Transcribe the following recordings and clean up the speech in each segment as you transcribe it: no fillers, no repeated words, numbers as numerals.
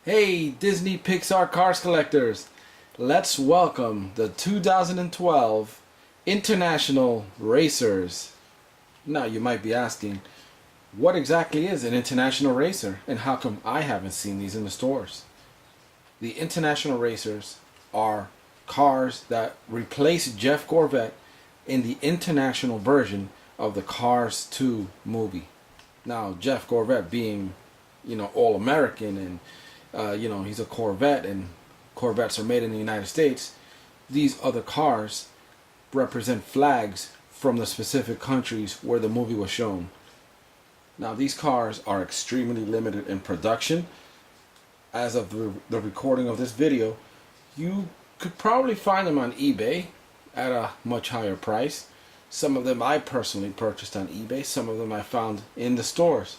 Hey Disney Pixar Cars collectors, let's welcome the 2012 International Racers. Now you might be asking, what exactly is an International Racer and how come I haven't seen these in the stores? The International Racers are cars that replace Jeff Corvette in the international version of the Cars 2 movie. Now Jeff Corvette being, all American and he's a Corvette and Corvettes are made in the United States. These other cars represent flags from the specific countries where the movie was shown. Now these cars are extremely limited in production. As of the recording of this video, you could probably find them on eBay at a much higher price. Some of them I personally purchased on eBay, some of them I found in the stores.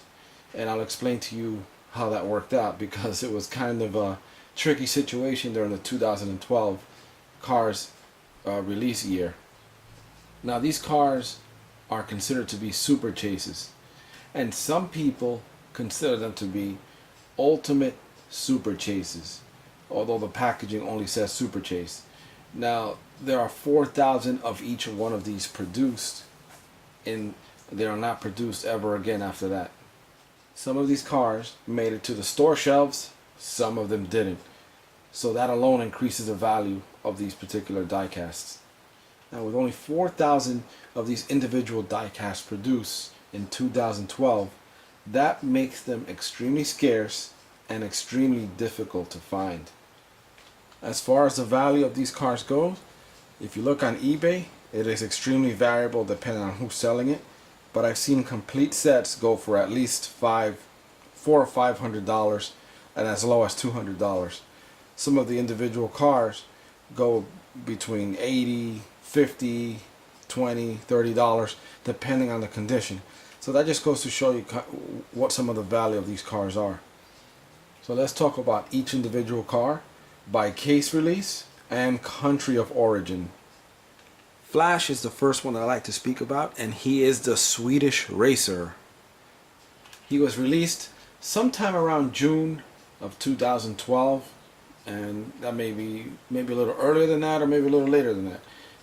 And I'll explain to you how that worked out, because it was kind of a tricky situation during the 2012 Cars release year. Now these cars are considered to be super chases, and some people consider them to be ultimate super chases, although the packaging only says super chase. Now there are 4,000 of each one of these produced, and they are not produced ever again after that. Some of these cars made it to the store shelves, some of them didn't. So that alone increases the value of these particular diecasts. Now with only 4,000 of these individual diecasts produced in 2012, that makes them extremely scarce and extremely difficult to find. As far as the value of these cars goes, if you look on eBay, it is extremely variable depending on who's selling it. But I've seen complete sets go for at least $400 or $500 and as low as $200. Some of the individual cars go between $80, $50, $20, $30 depending on the condition. So that just goes to show you what some of the value of these cars are. So let's talk about each individual car by case release and country of origin. Flash is the first one that I like to speak about, and he is the Swedish racer. He was released sometime around June of 2012, and that may be a little earlier than that or maybe a little later than that.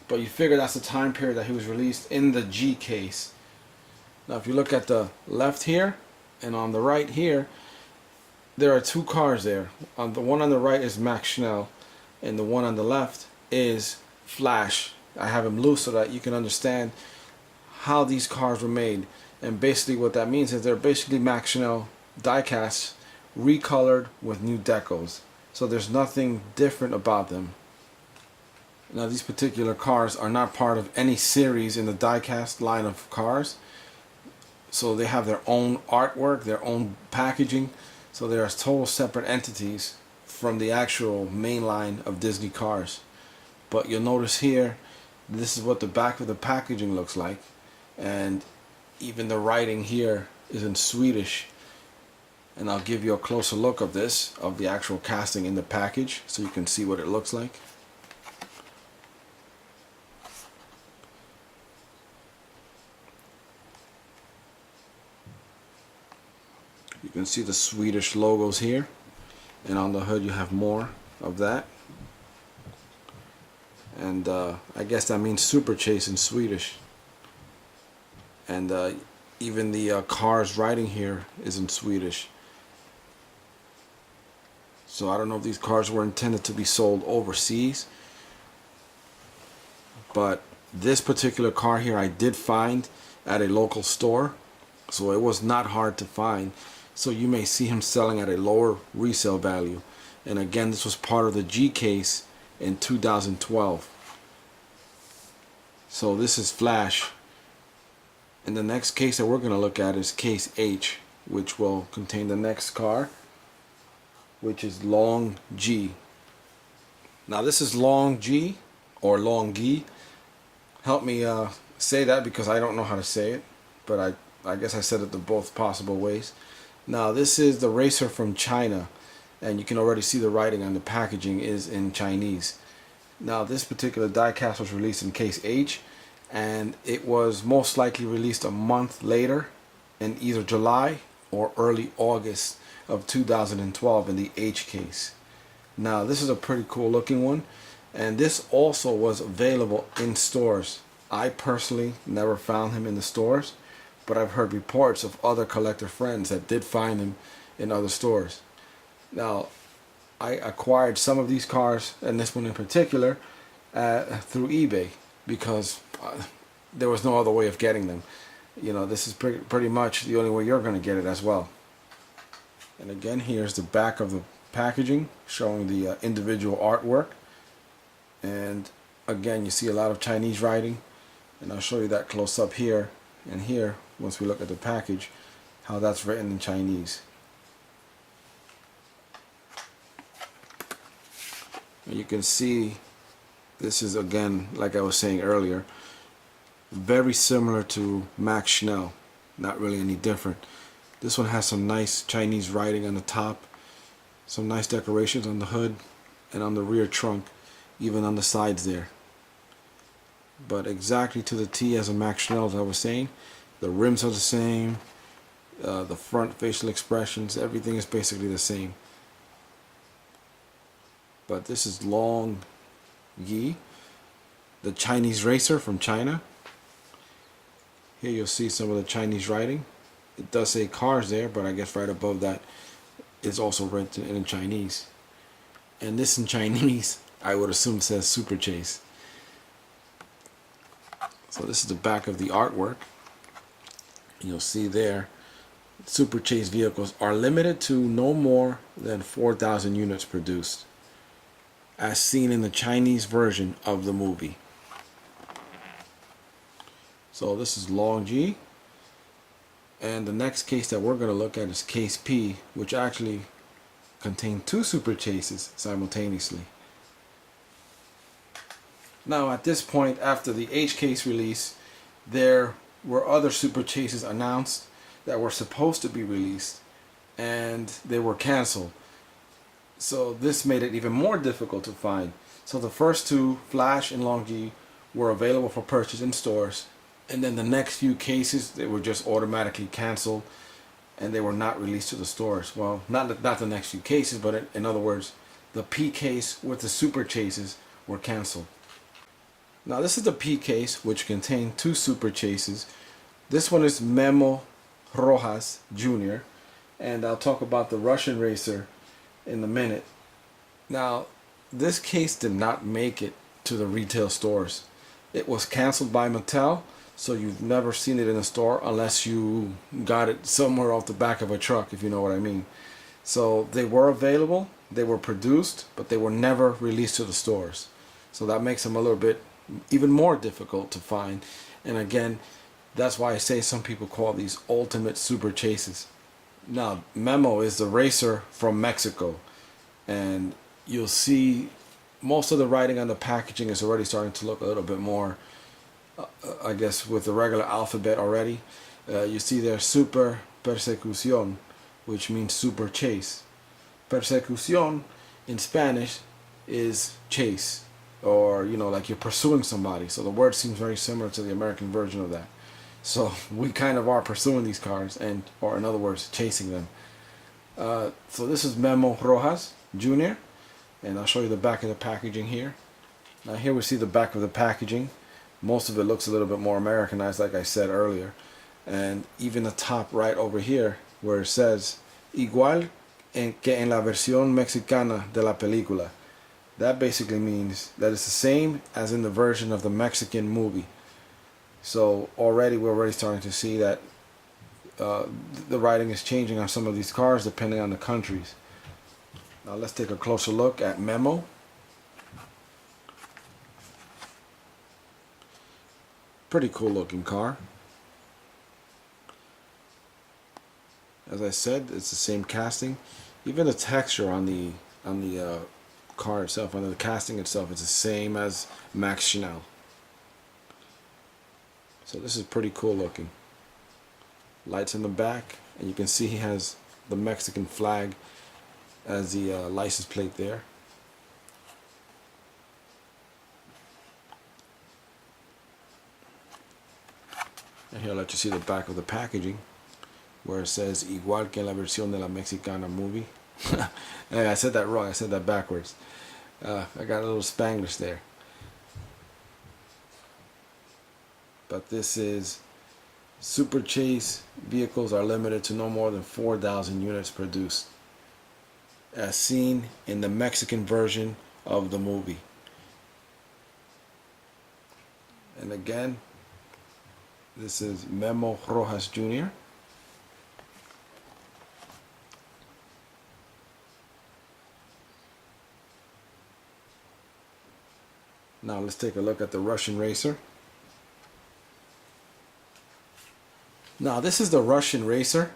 But you figure that's the time period that he was released in the G case. Now if you look at the left here and on the right here, there are two cars there. The one on the right is Max Schnell, and the one on the left is Flash. I have him loose so that you can understand how these cars were made. And basically what that means is they're basically Max Schnell diecasts recolored with new decos. So there's nothing different about them. Now these particular cars are not part of any series in the diecast line of cars. So they have their own artwork, their own packaging. So they are total separate entities from the actual main line of Disney cars. But you'll notice here, this is what the back of the packaging looks like, and even the writing here is in Swedish. And I'll give you a closer look of this, of the actual casting in the package, so you can see what it looks like. You can see the Swedish logos here, and on the hood you have more of that. And I guess that means super chase in Swedish. And even the Cars writing here is in Swedish. So I don't know if these cars were intended to be sold overseas, but this particular car here I did find at a local store, so it was not hard to find. So you may see him selling at a lower resale value. And again, this was part of the G case in 2012. So this is Flash. And the next case that we're going to look at is case H, which will contain the next car, which is Long G. Now this is Long G or Long G. Help me say that, because I don't know how to say it, but I guess I said it the both possible ways. Now this is the racer from China, and you can already see the writing on the packaging is in Chinese. Now this particular diecast was released in case H, and it was most likely released a month later in either July or early August of 2012 in the H case. Now this is a pretty cool looking one, and this also was available in stores. I personally never found him in the stores, but I've heard reports of other collector friends that did find him in other stores. Now, I acquired some of these cars, and this one in particular, through eBay, because there was no other way of getting them. You know, this is pretty much the only way you're going to get it as well. And again, here's the back of the packaging showing the individual artwork. And again, you see a lot of Chinese writing, and I'll show you that close up here and here once we look at the package, how that's written in Chinese. And you can see this is, again, like I was saying earlier, very similar to Max Schnell, not really any different. This one has some nice Chinese writing on the top, some nice decorations on the hood and on the rear trunk, even on the sides there. But exactly to the T as a Max Schnell, as I was saying. The rims are the same, the front facial expressions, everything is basically the same. But this is Long Yi, the Chinese racer from China. Here you'll see some of the Chinese writing. It does say Cars there, but I guess right above that is also written in Chinese. And this in Chinese, I would assume says Super Chase. So this is the back of the artwork. You'll see there, Super Chase vehicles are limited to no more than 4,000 units produced, as seen in the Chinese version of the movie. So this is Long G, and the next case that we're going to look at is Case P, which actually contained two Super Chases simultaneously. Now at this point, after the H case release, there were other Super Chases announced that were supposed to be released, and they were canceled. So this made it even more difficult to find. So the first two, Flash and Long G, were available for purchase in stores, and then the next few cases, they were just automatically canceled, and they were not released to the stores. Well, not the next few cases, but in other words, the P case with the Super Chases were canceled. Now this is the P case, which contained two Super Chases. This one is Memo Rojas Jr., and I'll talk about the Russian racer in a minute. Now, this case did not make it to the retail stores. It was canceled by Mattel, so you've never seen it in a store unless you got it somewhere off the back of a truck, if you know what I mean. So they were available, they were produced, but they were never released to the stores. So that makes them a little bit even more difficult to find. And again, that's why I say some people call these ultimate Super Chases. Now, Memo is the racer from Mexico, and you'll see most of the writing on the packaging is already starting to look a little bit more, I guess, with the regular alphabet already. You see there Super Persecución, which means Super Chase. Persecución in Spanish is chase, or, you know, like you're pursuing somebody. So the word seems very similar to the American version of that. So we kind of are pursuing these cars, and, or in other words, chasing them. So this is Memo Rojas Jr., and I'll show you the back of the packaging here. Now here we see the back of the packaging. Most of it looks a little bit more Americanized, like I said earlier. And even the top right over here, where it says Igual que en la versión mexicana de la película. That basically means that it's the same as in the version of the Mexican movie. So already we're already starting to see that the writing is changing on some of these cars depending on the countries. Now let's take a closer look at Memo. Pretty cool looking car. As I said, it's the same casting. Even the texture on the car itself, on the casting itself, it's the same as Max Schnell. So this is pretty cool looking. Lights in the back, and you can see he has the Mexican flag as the license plate there. And here I'll let you see the back of the packaging. where it says igual que en la versión de la mexicana movie. Hey, I said that wrong. I said that backwards. I got a little Spanglish there. But this is Super Chase vehicles are limited to no more than 4,000 units produced, as seen in the Mexican version of the movie. And again, this is Memo Rojas Jr. Now let's take a look at the Russian racer. Now this is the Russian racer,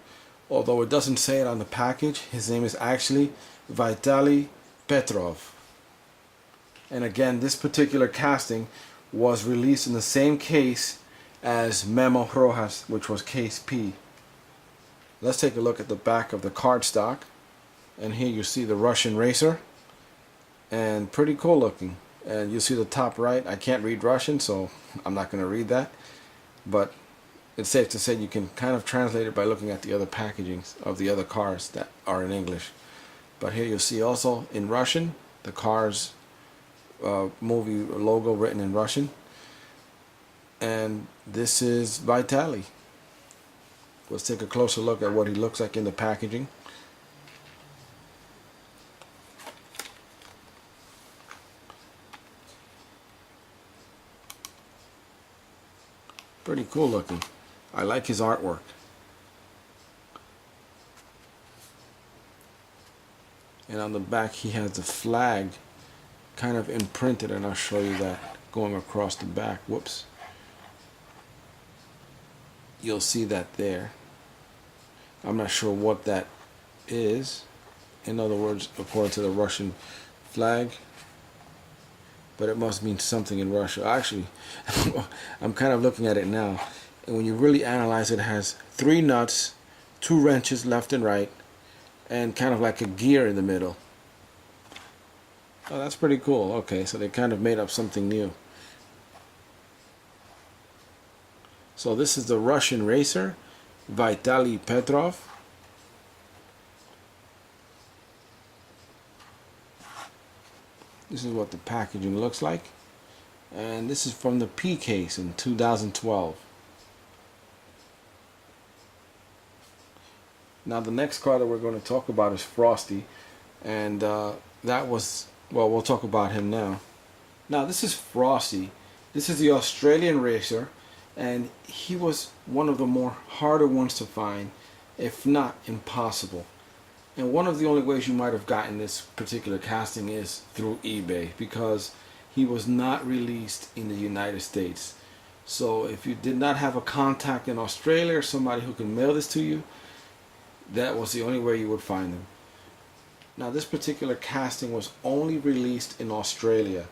although it doesn't say it on the package. His name is actually Vitaly Petrov. And again, this particular casting was released in the same case as Memo Rojas, which was case P. Let's take a look at the back of the cardstock. And here you see the Russian racer. And pretty cool looking. And you see the top right. I can't read Russian, so I'm not going to read that. But it's safe to say you can kind of translate it by looking at the other packagings of the other cars that are in English. But here you'll see also in Russian the Cars movie logo written in Russian. And this is Vitaly. Let's take a closer look at what he looks like in the packaging. Pretty cool looking. I like his artwork. And on the back he has the flag kind of imprinted, and I'll show you that going across the back. Whoops. You'll see that there. I'm not sure what that is. In other words, according to the Russian flag. But it must mean something in Russia. Actually, I'm kind of looking at it now. And when you really analyze it, it has 3 nuts, 2 wrenches left and right, and kind of like a gear in the middle. Oh, that's pretty cool. Okay, so they kind of made up something new. So this is the Russian racer, Vitaly Petrov. This is what the packaging looks like. And this is from the P case in 2012. Now the next car that we're going to talk about is Frosty. And that was, well, we'll talk about him now. Now this is Frosty. This is the Australian racer. And he was one of the more harder ones to find, if not impossible. And one of the only ways you might have gotten this particular casting is through eBay, because he was not released in the United States. So if you did not have a contact in Australia or somebody who can mail this to you, that was the only way you would find him. Now this particular casting was only released in Australia,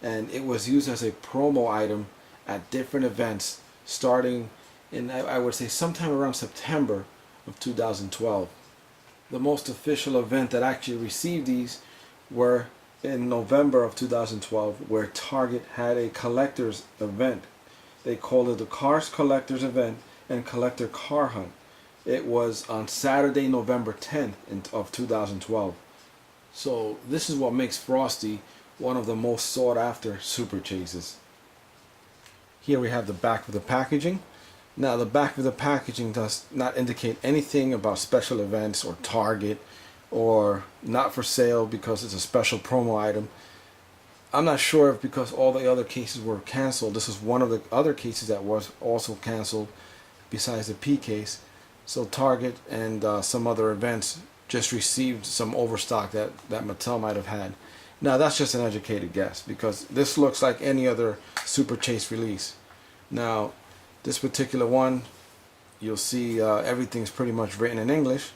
and it was used as a promo item at different events starting in, I would say, sometime around September of 2012. The most official event that actually received these were in November of 2012, where Target had a collector's event. They called it the Cars Collector's Event and Collector Car Hunt. It was on Saturday, November 10th of 2012. So this is what makes Frosty one of the most sought after super chases. Here we have the back of the packaging. Now the back of the packaging does not indicate anything about special events or Target or not for sale because it's a special promo item. I'm not sure if because all the other cases were canceled, this is one of the other cases that was also canceled besides the P case. So Target and some other events just received some overstock that Mattel might have had. Now that's just an educated guess, because this looks like any other Super Chase release. Now this particular one, you'll see everything's pretty much written in English,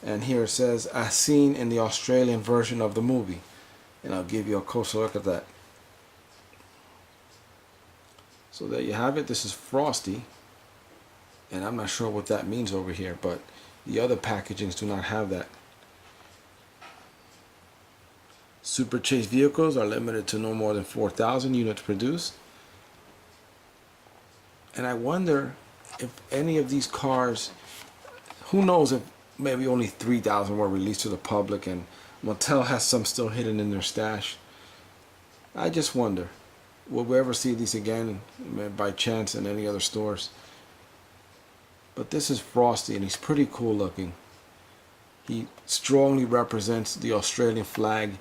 and here it says as seen in the Australian version of the movie, and I'll give you a closer look at that. So there you have it. This is Frosty, and I'm not sure what that means over here, but the other packagings do not have that. Super Chase vehicles are limited to no more than 4,000 units produced. And I wonder if any of these cars Who knows if maybe only 3,000 were released to the public and Mattel has some still hidden in their stash. I just wonder, will we ever see these again by chance in any other stores? But this is Frosty, and he's pretty cool looking. He strongly represents the Australian flag,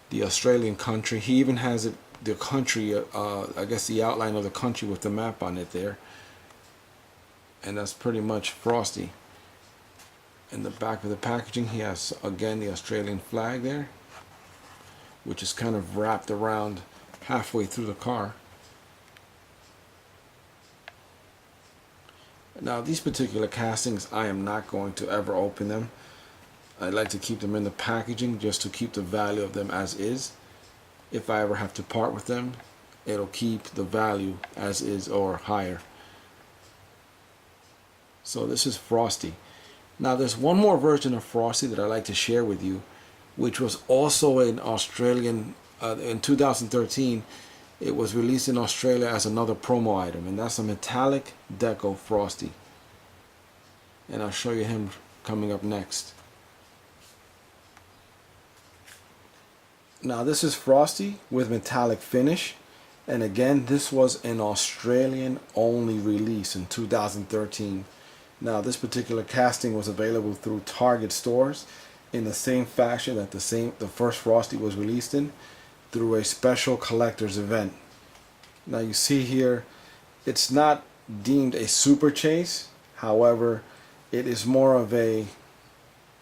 the Australian country. He even has it, the country, I guess the outline of the country with the map on it there. And that's pretty much Frosty. In the back of the packaging, he has again the Australian flag there, which is kind of wrapped around halfway through the car. Now these particular castings, I am not going to ever open them. I like to keep them in the packaging just to keep the value of them as is. If I ever have to part with them, it'll keep the value as is or higher. So this is Frosty. Now there's one more version of Frosty that I like to share with you, which was also in Australian, in 2013. It was released in Australia as another promo item, and that's a metallic Deco Frosty. And I'll show you him coming up next. Now this is Frosty with metallic finish, and again this was an Australian only release in 2013. Now this particular casting was available through Target stores in the same fashion that the first Frosty was released in, through a special collector's event. Now you see here, it's not deemed a super chase. However, it is more of a,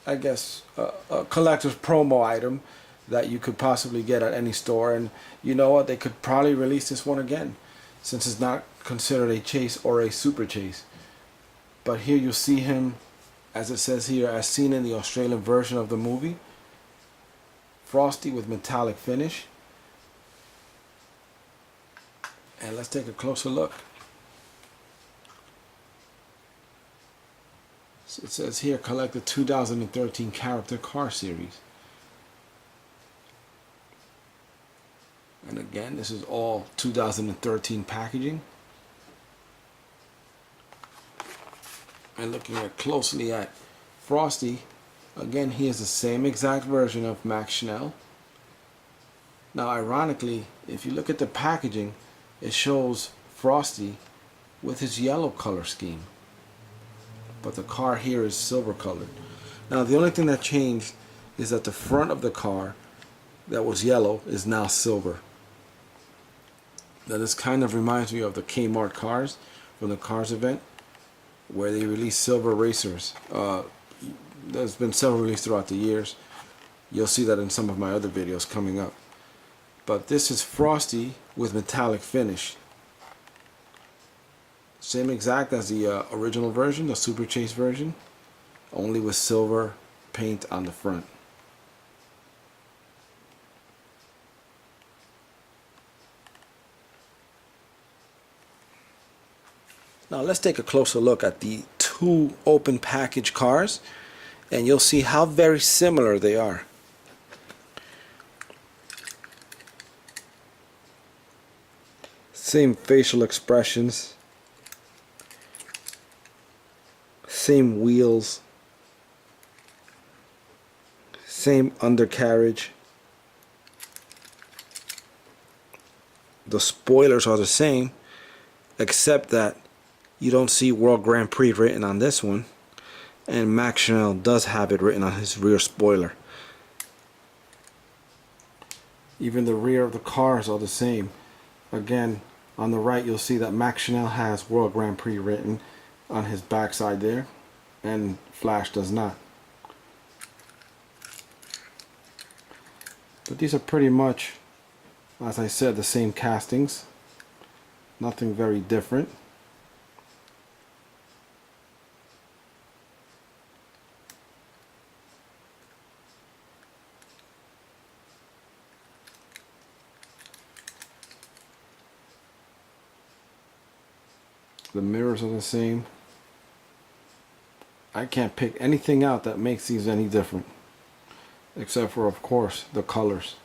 I guess, a collector's promo item that you could possibly get at any store. And you know what, they could probably release this one again, since it's not considered a chase or a super chase. But here you see him, as it says here, as seen in the Australian version of the movie, Frosty with metallic finish. And let's take a closer look. So it says here, collect the 2013 character car series. And again, this is all 2013 packaging. And looking closely at Frosty, again, he is the same exact version of Max Schnell. Now ironically, if you look at the packaging, it shows Frosty with his yellow color scheme, but the car here is silver colored. Now the only thing that changed is that the front of the car that was yellow is now silver. Now this kind of reminds me of the Kmart cars from the Cars event, where they release silver racers. There's been several released throughout the years. You'll see that in some of my other videos coming up. But this is Frosty with metallic finish. Same exact as the original version, the Super Chase version, only with silver paint on the front. Now let's take a closer look at the two open package cars, and you'll see how very similar they are. Same facial expressions, same wheels, same undercarriage. The spoilers are the same, except that you don't see World Grand Prix written on this one, and Max Schnell does have it written on his rear spoiler. Even the rear of the cars are the same. Again, on the right you'll see that Max Schnell has World Grand Prix written on his backside there, and Flash does not. But these are pretty much, as I said, the same castings. Nothing very different. The mirrors are the same. I can't pick anything out that makes these any different, except for, of course, the colors.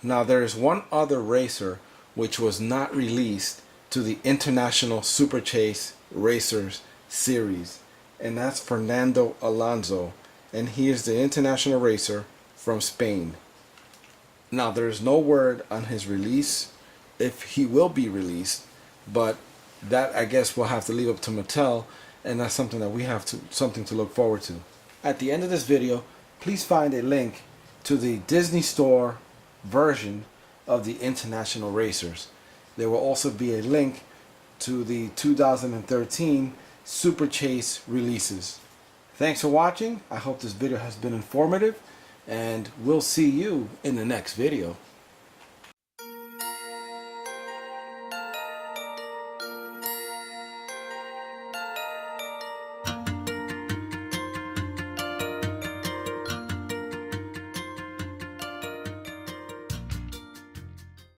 Now there is one other racer which was not released to the International Super Chase Racers series, and that's Fernando Alonso, and he is the international racer from Spain. Now there is no word on his release, if he will be released, but that I guess we'll have to leave up to Mattel, and that's something that we have to look forward to. At the end of this video, please find a link to the Disney Store version of the International Racers. There will also be a link to the 2013 Super Chase releases. Thanks for watching. I hope this video has been informative, and we'll see you in the next video.